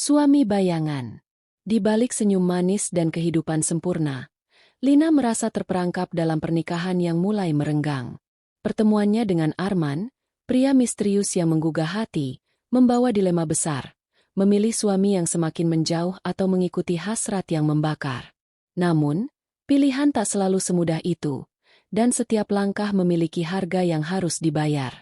Suami bayangan. Di balik senyum manis dan kehidupan sempurna, Lina merasa terperangkap dalam pernikahan yang mulai merenggang. Pertemuannya dengan Arman, pria misterius yang menggugah hati, membawa dilema besar, memilih suami yang semakin menjauh atau mengikuti hasrat yang membakar. Namun, pilihan tak selalu semudah itu, dan setiap langkah memiliki harga yang harus dibayar.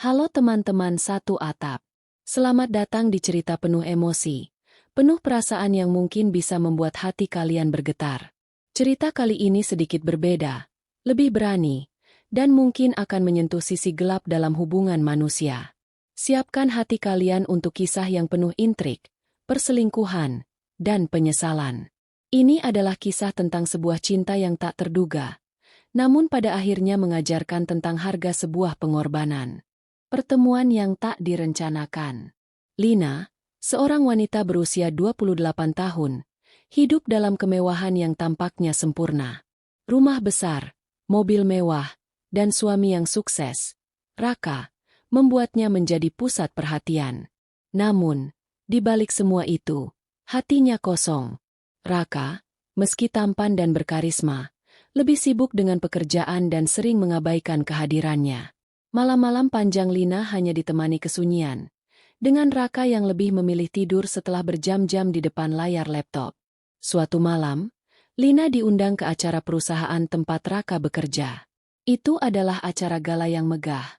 Halo teman-teman satu atap. Selamat datang di cerita penuh emosi, penuh perasaan yang mungkin bisa membuat hati kalian bergetar. Cerita kali ini sedikit berbeda, lebih berani, dan mungkin akan menyentuh sisi gelap dalam hubungan manusia. Siapkan hati kalian untuk kisah yang penuh intrik, perselingkuhan, dan penyesalan. Ini adalah kisah tentang sebuah cinta yang tak terduga, namun pada akhirnya mengajarkan tentang harga sebuah pengorbanan. Pertemuan yang tak direncanakan. Lina, seorang wanita berusia 28 tahun, hidup dalam kemewahan yang tampaknya sempurna. Rumah besar, mobil mewah, dan suami yang sukses, Raka, membuatnya menjadi pusat perhatian. Namun, di balik semua itu, hatinya kosong. Raka, meski tampan dan berkarisma, lebih sibuk dengan pekerjaan dan sering mengabaikan kehadirannya. Malam-malam panjang Lina hanya ditemani kesunyian, dengan Raka yang lebih memilih tidur setelah berjam-jam di depan layar laptop. Suatu malam, Lina diundang ke acara perusahaan tempat Raka bekerja. Itu adalah acara gala yang megah,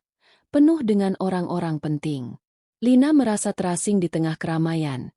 penuh dengan orang-orang penting. Lina merasa terasing di tengah keramaian,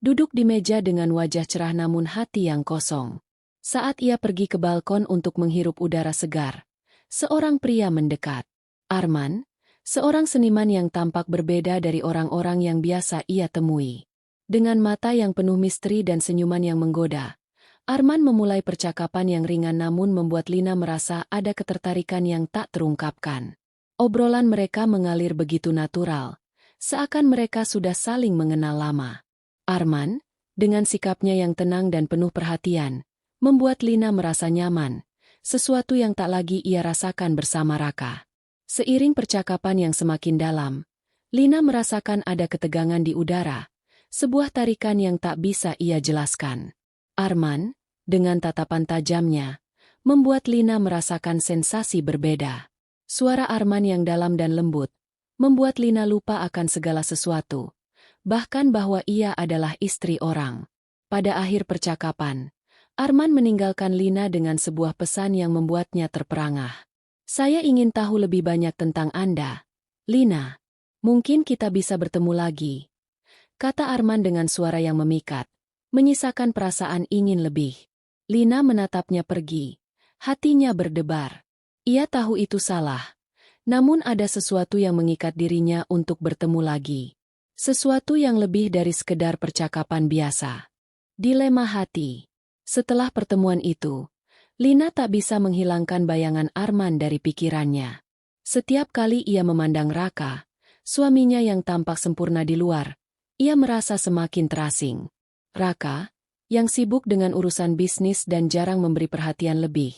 duduk di meja dengan wajah cerah namun hati yang kosong. Saat ia pergi ke balkon untuk menghirup udara segar, seorang pria mendekat. Arman, seorang seniman yang tampak berbeda dari orang-orang yang biasa ia temui. Dengan mata yang penuh misteri dan senyuman yang menggoda, Arman memulai percakapan yang ringan namun membuat Lina merasa ada ketertarikan yang tak terungkapkan. Obrolan mereka mengalir begitu natural, seakan mereka sudah saling mengenal lama. Arman, dengan sikapnya yang tenang dan penuh perhatian, membuat Lina merasa nyaman, sesuatu yang tak lagi ia rasakan bersama Raka. Seiring percakapan yang semakin dalam, Lina merasakan ada ketegangan di udara, sebuah tarikan yang tak bisa ia jelaskan. Arman, dengan tatapan tajamnya, membuat Lina merasakan sensasi berbeda. Suara Arman yang dalam dan lembut, membuat Lina lupa akan segala sesuatu, bahkan bahwa ia adalah istri orang. Pada akhir percakapan, Arman meninggalkan Lina dengan sebuah pesan yang membuatnya terperangah. Saya ingin tahu lebih banyak tentang Anda, Lina. Mungkin kita bisa bertemu lagi, kata Arman dengan suara yang memikat, menyisakan perasaan ingin lebih. Lina menatapnya pergi, hatinya berdebar. Ia tahu itu salah, namun ada sesuatu yang mengikat dirinya untuk bertemu lagi. Sesuatu yang lebih dari sekedar percakapan biasa. Dilema hati. Setelah pertemuan itu, Lina tak bisa menghilangkan bayangan Arman dari pikirannya. Setiap kali ia memandang Raka, suaminya yang tampak sempurna di luar, ia merasa semakin terasing. Raka, yang sibuk dengan urusan bisnis dan jarang memberi perhatian lebih,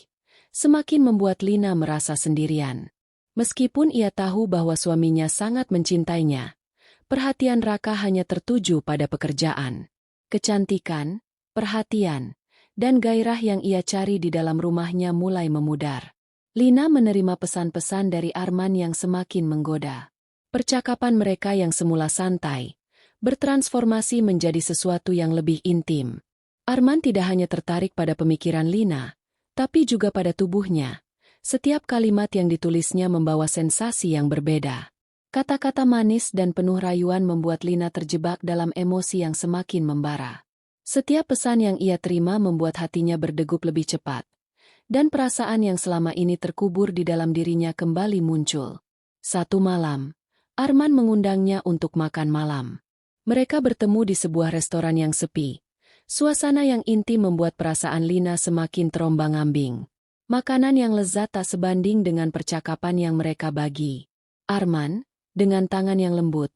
semakin membuat Lina merasa sendirian. Meskipun ia tahu bahwa suaminya sangat mencintainya, perhatian Raka hanya tertuju pada pekerjaan. Kecantikan, perhatian, dan gairah yang ia cari di dalam rumahnya mulai memudar. Lina menerima pesan-pesan dari Arman yang semakin menggoda. Percakapan mereka yang semula santai, bertransformasi menjadi sesuatu yang lebih intim. Arman tidak hanya tertarik pada pemikiran Lina, tapi juga pada tubuhnya. Setiap kalimat yang ditulisnya membawa sensasi yang berbeda. Kata-kata manis dan penuh rayuan membuat Lina terjebak dalam emosi yang semakin membara. Setiap pesan yang ia terima membuat hatinya berdegup lebih cepat, dan perasaan yang selama ini terkubur di dalam dirinya kembali muncul. Satu malam, Arman mengundangnya untuk makan malam. Mereka bertemu di sebuah restoran yang sepi. Suasana yang intim membuat perasaan Lina semakin terombang-ambing. Makanan yang lezat tak sebanding dengan percakapan yang mereka bagi. Arman, dengan tangan yang lembut,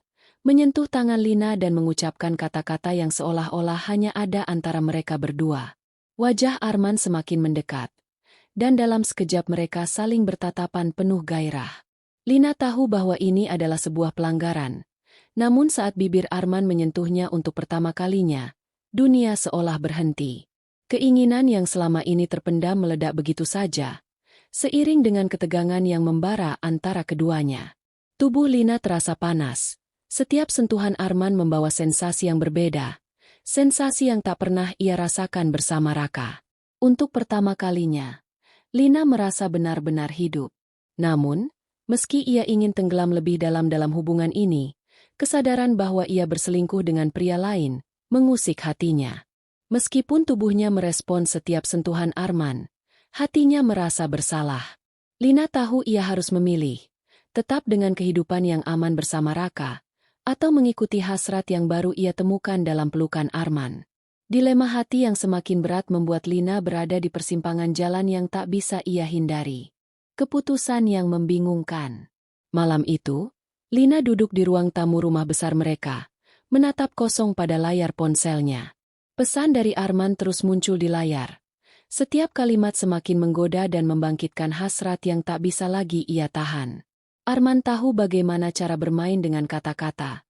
menyentuh tangan Lina dan mengucapkan kata-kata yang seolah-olah hanya ada antara mereka berdua. Wajah Arman semakin mendekat, dan dalam sekejap mereka saling bertatapan penuh gairah. Lina tahu bahwa ini adalah sebuah pelanggaran, namun saat bibir Arman menyentuhnya untuk pertama kalinya, dunia seolah berhenti. Keinginan yang selama ini terpendam meledak begitu saja, seiring dengan ketegangan yang membara antara keduanya. Tubuh Lina terasa panas. Setiap sentuhan Arman membawa sensasi yang berbeda, sensasi yang tak pernah ia rasakan bersama Raka. Untuk pertama kalinya, Lina merasa benar-benar hidup. Namun, meski ia ingin tenggelam lebih dalam hubungan ini, kesadaran bahwa ia berselingkuh dengan pria lain mengusik hatinya. Meskipun tubuhnya merespon setiap sentuhan Arman, hatinya merasa bersalah. Lina tahu ia harus memilih, tetap dengan kehidupan yang aman bersama Raka, atau mengikuti hasrat yang baru ia temukan dalam pelukan Arman. Dilema hati yang semakin berat membuat Lina berada di persimpangan jalan yang tak bisa ia hindari. Keputusan yang membingungkan. Malam itu, Lina duduk di ruang tamu rumah besar mereka, menatap kosong pada layar ponselnya. Pesan dari Arman terus muncul di layar. Setiap kalimat semakin menggoda dan membangkitkan hasrat yang tak bisa lagi ia tahan. Arman tahu bagaimana cara bermain dengan kata-kata,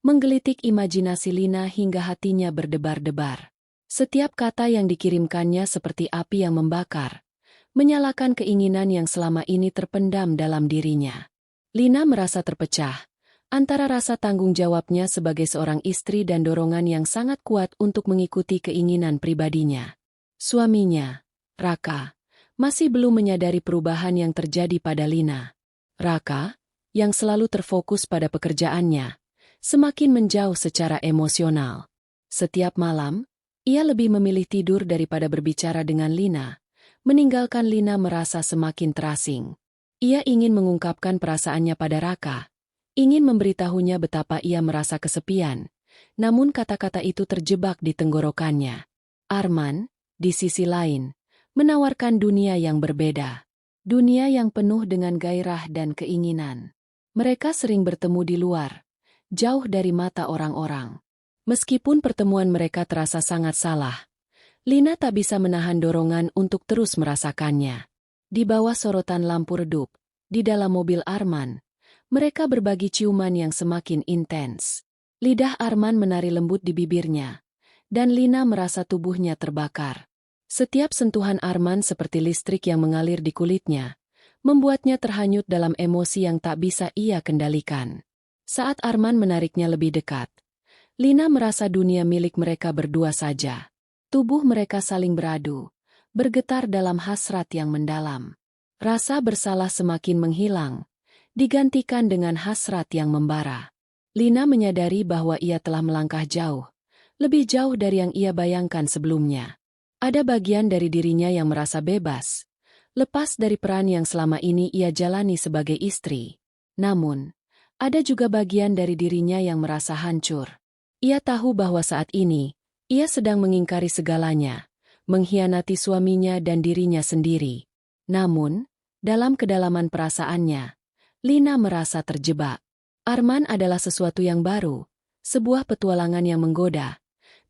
menggelitik imajinasi Lina hingga hatinya berdebar-debar. Setiap kata yang dikirimkannya seperti api yang membakar, menyalakan keinginan yang selama ini terpendam dalam dirinya. Lina merasa terpecah, antara rasa tanggung jawabnya sebagai seorang istri dan dorongan yang sangat kuat untuk mengikuti keinginan pribadinya. Suaminya, Raka, masih belum menyadari perubahan yang terjadi pada Lina. Raka, yang selalu terfokus pada pekerjaannya, semakin menjauh secara emosional. Setiap malam, ia lebih memilih tidur daripada berbicara dengan Lina, meninggalkan Lina merasa semakin terasing. Ia ingin mengungkapkan perasaannya pada Raka, ingin memberitahunya betapa ia merasa kesepian, namun kata-kata itu terjebak di tenggorokannya. Arman, di sisi lain, menawarkan dunia yang berbeda. Dunia yang penuh dengan gairah dan keinginan. Mereka sering bertemu di luar, jauh dari mata orang-orang. Meskipun pertemuan mereka terasa sangat salah, Lina tak bisa menahan dorongan untuk terus merasakannya. Di bawah sorotan lampu redup, di dalam mobil Arman, mereka berbagi ciuman yang semakin intens. Lidah Arman menari lembut di bibirnya, dan Lina merasa tubuhnya terbakar. Setiap sentuhan Arman seperti listrik yang mengalir di kulitnya, membuatnya terhanyut dalam emosi yang tak bisa ia kendalikan. Saat Arman menariknya lebih dekat, Lina merasa dunia milik mereka berdua saja. Tubuh mereka saling beradu, bergetar dalam hasrat yang mendalam. Rasa bersalah semakin menghilang, digantikan dengan hasrat yang membara. Lina menyadari bahwa ia telah melangkah jauh, lebih jauh dari yang ia bayangkan sebelumnya. Ada bagian dari dirinya yang merasa bebas, lepas dari peran yang selama ini ia jalani sebagai istri. Namun, ada juga bagian dari dirinya yang merasa hancur. Ia tahu bahwa saat ini, ia sedang mengingkari segalanya, mengkhianati suaminya dan dirinya sendiri. Namun, dalam kedalaman perasaannya, Lina merasa terjebak. Arman adalah sesuatu yang baru, sebuah petualangan yang menggoda.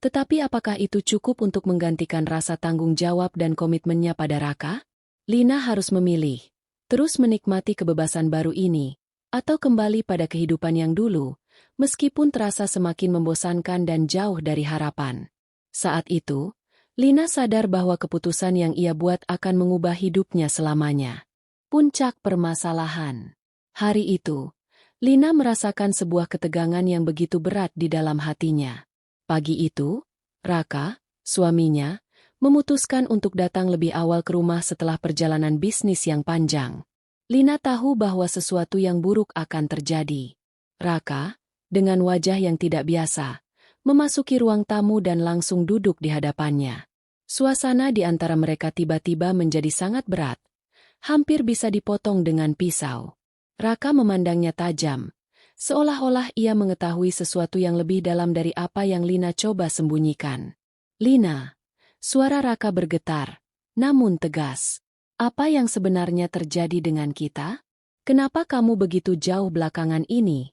Tetapi apakah itu cukup untuk menggantikan rasa tanggung jawab dan komitmennya pada Raka? Lina harus memilih, terus menikmati kebebasan baru ini, atau kembali pada kehidupan yang dulu, meskipun terasa semakin membosankan dan jauh dari harapan. Saat itu, Lina sadar bahwa keputusan yang ia buat akan mengubah hidupnya selamanya. Puncak permasalahan. Hari itu, Lina merasakan sebuah ketegangan yang begitu berat di dalam hatinya. Pagi itu, Raka, suaminya, memutuskan untuk datang lebih awal ke rumah setelah perjalanan bisnis yang panjang. Lina tahu bahwa sesuatu yang buruk akan terjadi. Raka, dengan wajah yang tidak biasa, memasuki ruang tamu dan langsung duduk di hadapannya. Suasana di antara mereka tiba-tiba menjadi sangat berat, hampir bisa dipotong dengan pisau. Raka memandangnya tajam, seolah-olah ia mengetahui sesuatu yang lebih dalam dari apa yang Lina coba sembunyikan. Lina, suara Raka bergetar, namun tegas. Apa yang sebenarnya terjadi dengan kita? Kenapa kamu begitu jauh belakangan ini?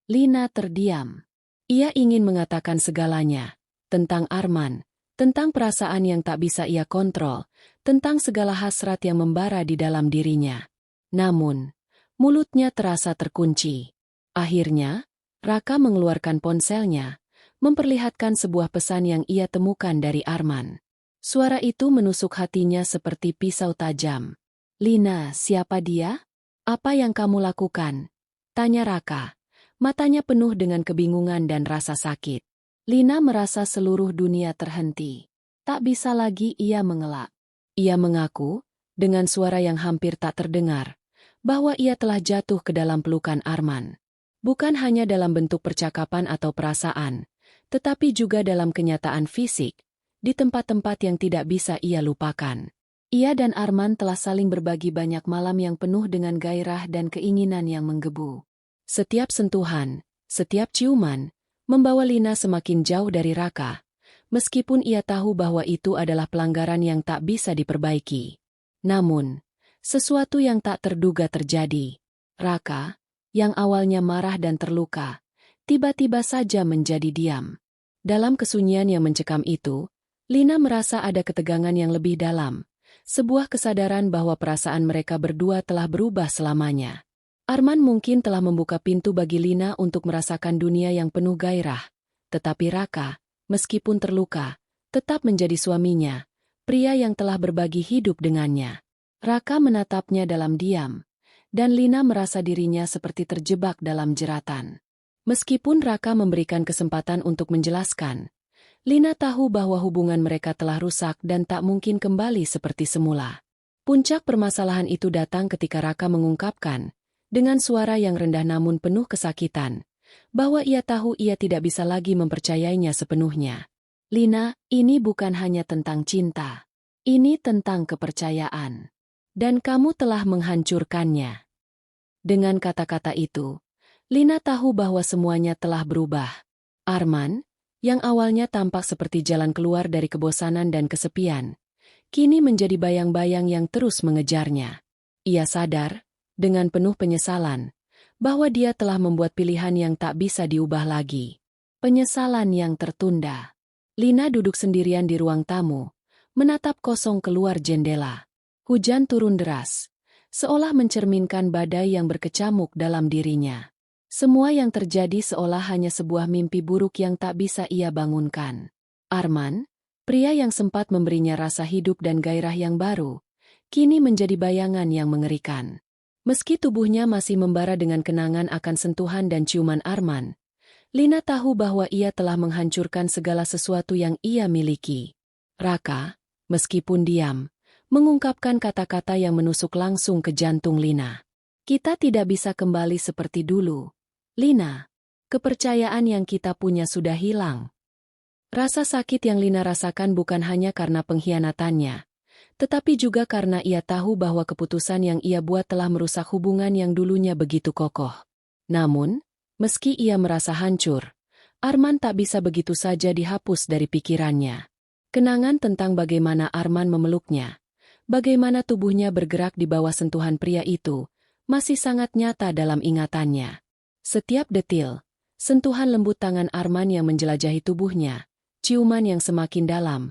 Lina terdiam. Ia ingin mengatakan segalanya. Tentang Arman, tentang perasaan yang tak bisa ia kontrol, tentang segala hasrat yang membara di dalam dirinya. Namun, mulutnya terasa terkunci. Akhirnya, Raka mengeluarkan ponselnya, memperlihatkan sebuah pesan yang ia temukan dari Arman. Suara itu menusuk hatinya seperti pisau tajam. "Lina, siapa dia? Apa yang kamu lakukan?" tanya Raka. Matanya penuh dengan kebingungan dan rasa sakit. Lina merasa seluruh dunia terhenti. Tak bisa lagi ia mengelak. Ia mengaku, dengan suara yang hampir tak terdengar, bahwa ia telah jatuh ke dalam pelukan Arman. Bukan hanya dalam bentuk percakapan atau perasaan, tetapi juga dalam kenyataan fisik, di tempat-tempat yang tidak bisa ia lupakan. Ia dan Arman telah saling berbagi banyak malam yang penuh dengan gairah dan keinginan yang menggebu. Setiap sentuhan, setiap ciuman, membawa Lina semakin jauh dari Raka, meskipun ia tahu bahwa itu adalah pelanggaran yang tak bisa diperbaiki. Namun, sesuatu yang tak terduga terjadi. Raka, yang awalnya marah dan terluka, tiba-tiba saja menjadi diam. Dalam kesunyian yang mencekam itu, Lina merasa ada ketegangan yang lebih dalam, sebuah kesadaran bahwa perasaan mereka berdua telah berubah selamanya. Arman mungkin telah membuka pintu bagi Lina untuk merasakan dunia yang penuh gairah, tetapi Raka, meskipun terluka, tetap menjadi suaminya, pria yang telah berbagi hidup dengannya. Raka menatapnya dalam diam, dan Lina merasa dirinya seperti terjebak dalam jeratan. Meskipun Raka memberikan kesempatan untuk menjelaskan, Lina tahu bahwa hubungan mereka telah rusak dan tak mungkin kembali seperti semula. Puncak permasalahan itu datang ketika Raka mengungkapkan, dengan suara yang rendah namun penuh kesakitan, bahwa ia tahu ia tidak bisa lagi mempercayainya sepenuhnya. "Lina, ini bukan hanya tentang cinta. Ini tentang kepercayaan. Dan kamu telah menghancurkannya." Dengan kata-kata itu, Lina tahu bahwa semuanya telah berubah. Arman, yang awalnya tampak seperti jalan keluar dari kebosanan dan kesepian, kini menjadi bayang-bayang yang terus mengejarnya. Ia sadar, dengan penuh penyesalan, bahwa dia telah membuat pilihan yang tak bisa diubah lagi. Penyesalan yang tertunda. Lina duduk sendirian di ruang tamu, menatap kosong keluar jendela. Hujan turun deras, seolah mencerminkan badai yang berkecamuk dalam dirinya. Semua yang terjadi seolah hanya sebuah mimpi buruk yang tak bisa ia bangunkan. Arman, pria yang sempat memberinya rasa hidup dan gairah yang baru, kini menjadi bayangan yang mengerikan. Meski tubuhnya masih membara dengan kenangan akan sentuhan dan ciuman Arman, Lina tahu bahwa ia telah menghancurkan segala sesuatu yang ia miliki. Raka, meskipun diam, mengungkapkan kata-kata yang menusuk langsung ke jantung Lina. "Kita tidak bisa kembali seperti dulu. Lina, kepercayaan yang kita punya sudah hilang." Rasa sakit yang Lina rasakan bukan hanya karena pengkhianatannya, tetapi juga karena ia tahu bahwa keputusan yang ia buat telah merusak hubungan yang dulunya begitu kokoh. Namun, meski ia merasa hancur, Arman tak bisa begitu saja dihapus dari pikirannya. Kenangan tentang bagaimana Arman memeluknya, bagaimana tubuhnya bergerak di bawah sentuhan pria itu, masih sangat nyata dalam ingatannya. Setiap detil, sentuhan lembut tangan Arman yang menjelajahi tubuhnya, ciuman yang semakin dalam,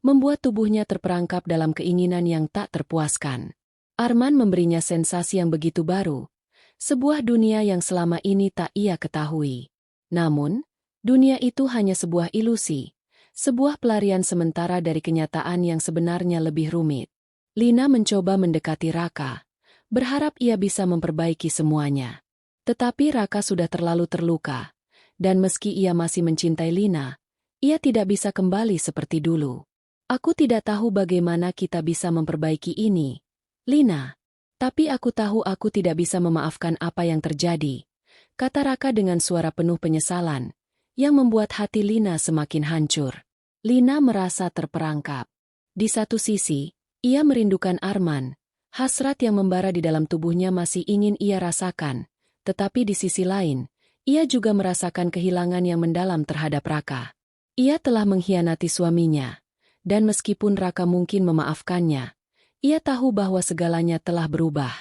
membuat tubuhnya terperangkap dalam keinginan yang tak terpuaskan. Arman memberinya sensasi yang begitu baru, sebuah dunia yang selama ini tak ia ketahui. Namun, dunia itu hanya sebuah ilusi, sebuah pelarian sementara dari kenyataan yang sebenarnya lebih rumit. Lina mencoba mendekati Raka, berharap ia bisa memperbaiki semuanya. Tetapi Raka sudah terlalu terluka, dan meski ia masih mencintai Lina, ia tidak bisa kembali seperti dulu. "Aku tidak tahu bagaimana kita bisa memperbaiki ini, Lina. Tapi aku tahu aku tidak bisa memaafkan apa yang terjadi," kata Raka dengan suara penuh penyesalan, yang membuat hati Lina semakin hancur. Lina merasa terperangkap. Di satu sisi, ia merindukan Arman, hasrat yang membara di dalam tubuhnya masih ingin ia rasakan, tetapi di sisi lain, ia juga merasakan kehilangan yang mendalam terhadap Raka. Ia telah mengkhianati suaminya. Dan meskipun Raka mungkin memaafkannya, ia tahu bahwa segalanya telah berubah.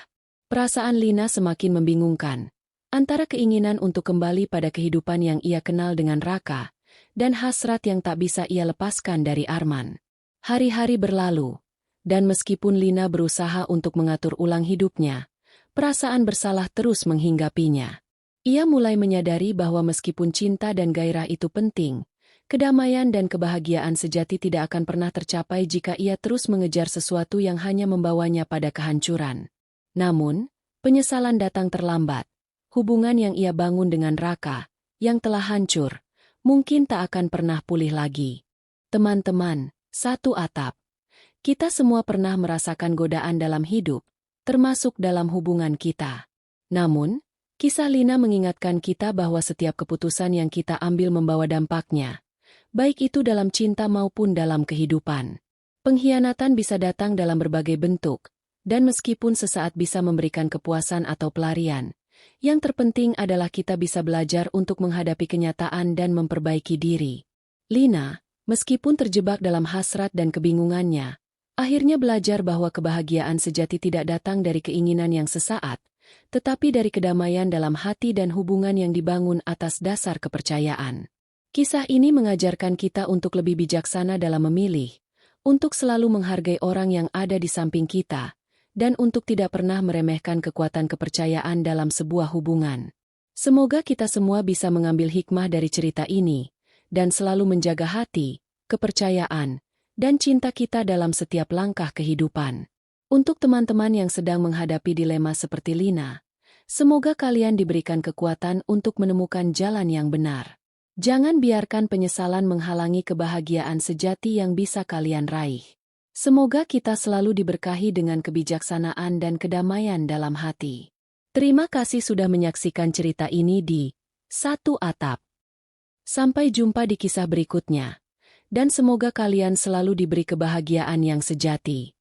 Perasaan Lina semakin membingungkan. Antara keinginan untuk kembali pada kehidupan yang ia kenal dengan Raka, dan hasrat yang tak bisa ia lepaskan dari Arman. Hari-hari berlalu, dan meskipun Lina berusaha untuk mengatur ulang hidupnya, perasaan bersalah terus menghinggapinya. Ia mulai menyadari bahwa meskipun cinta dan gairah itu penting, kedamaian dan kebahagiaan sejati tidak akan pernah tercapai jika ia terus mengejar sesuatu yang hanya membawanya pada kehancuran. Namun, penyesalan datang terlambat. Hubungan yang ia bangun dengan Raka, yang telah hancur, mungkin tak akan pernah pulih lagi. Teman-teman, satu atap. Kita semua pernah merasakan godaan dalam hidup, termasuk dalam hubungan kita. Namun, kisah Lina mengingatkan kita bahwa setiap keputusan yang kita ambil membawa dampaknya, baik itu dalam cinta maupun dalam kehidupan. Pengkhianatan bisa datang dalam berbagai bentuk, dan meskipun sesaat bisa memberikan kepuasan atau pelarian, yang terpenting adalah kita bisa belajar untuk menghadapi kenyataan dan memperbaiki diri. Lina, meskipun terjebak dalam hasrat dan kebingungannya, akhirnya belajar bahwa kebahagiaan sejati tidak datang dari keinginan yang sesaat, tetapi dari kedamaian dalam hati dan hubungan yang dibangun atas dasar kepercayaan. Kisah ini mengajarkan kita untuk lebih bijaksana dalam memilih, untuk selalu menghargai orang yang ada di samping kita, dan untuk tidak pernah meremehkan kekuatan kepercayaan dalam sebuah hubungan. Semoga kita semua bisa mengambil hikmah dari cerita ini, dan selalu menjaga hati, kepercayaan, dan cinta kita dalam setiap langkah kehidupan. Untuk teman-teman yang sedang menghadapi dilema seperti Lina, semoga kalian diberikan kekuatan untuk menemukan jalan yang benar. Jangan biarkan penyesalan menghalangi kebahagiaan sejati yang bisa kalian raih. Semoga kita selalu diberkahi dengan kebijaksanaan dan kedamaian dalam hati. Terima kasih sudah menyaksikan cerita ini di Satu Atap. Sampai jumpa di kisah berikutnya. Dan semoga kalian selalu diberi kebahagiaan yang sejati.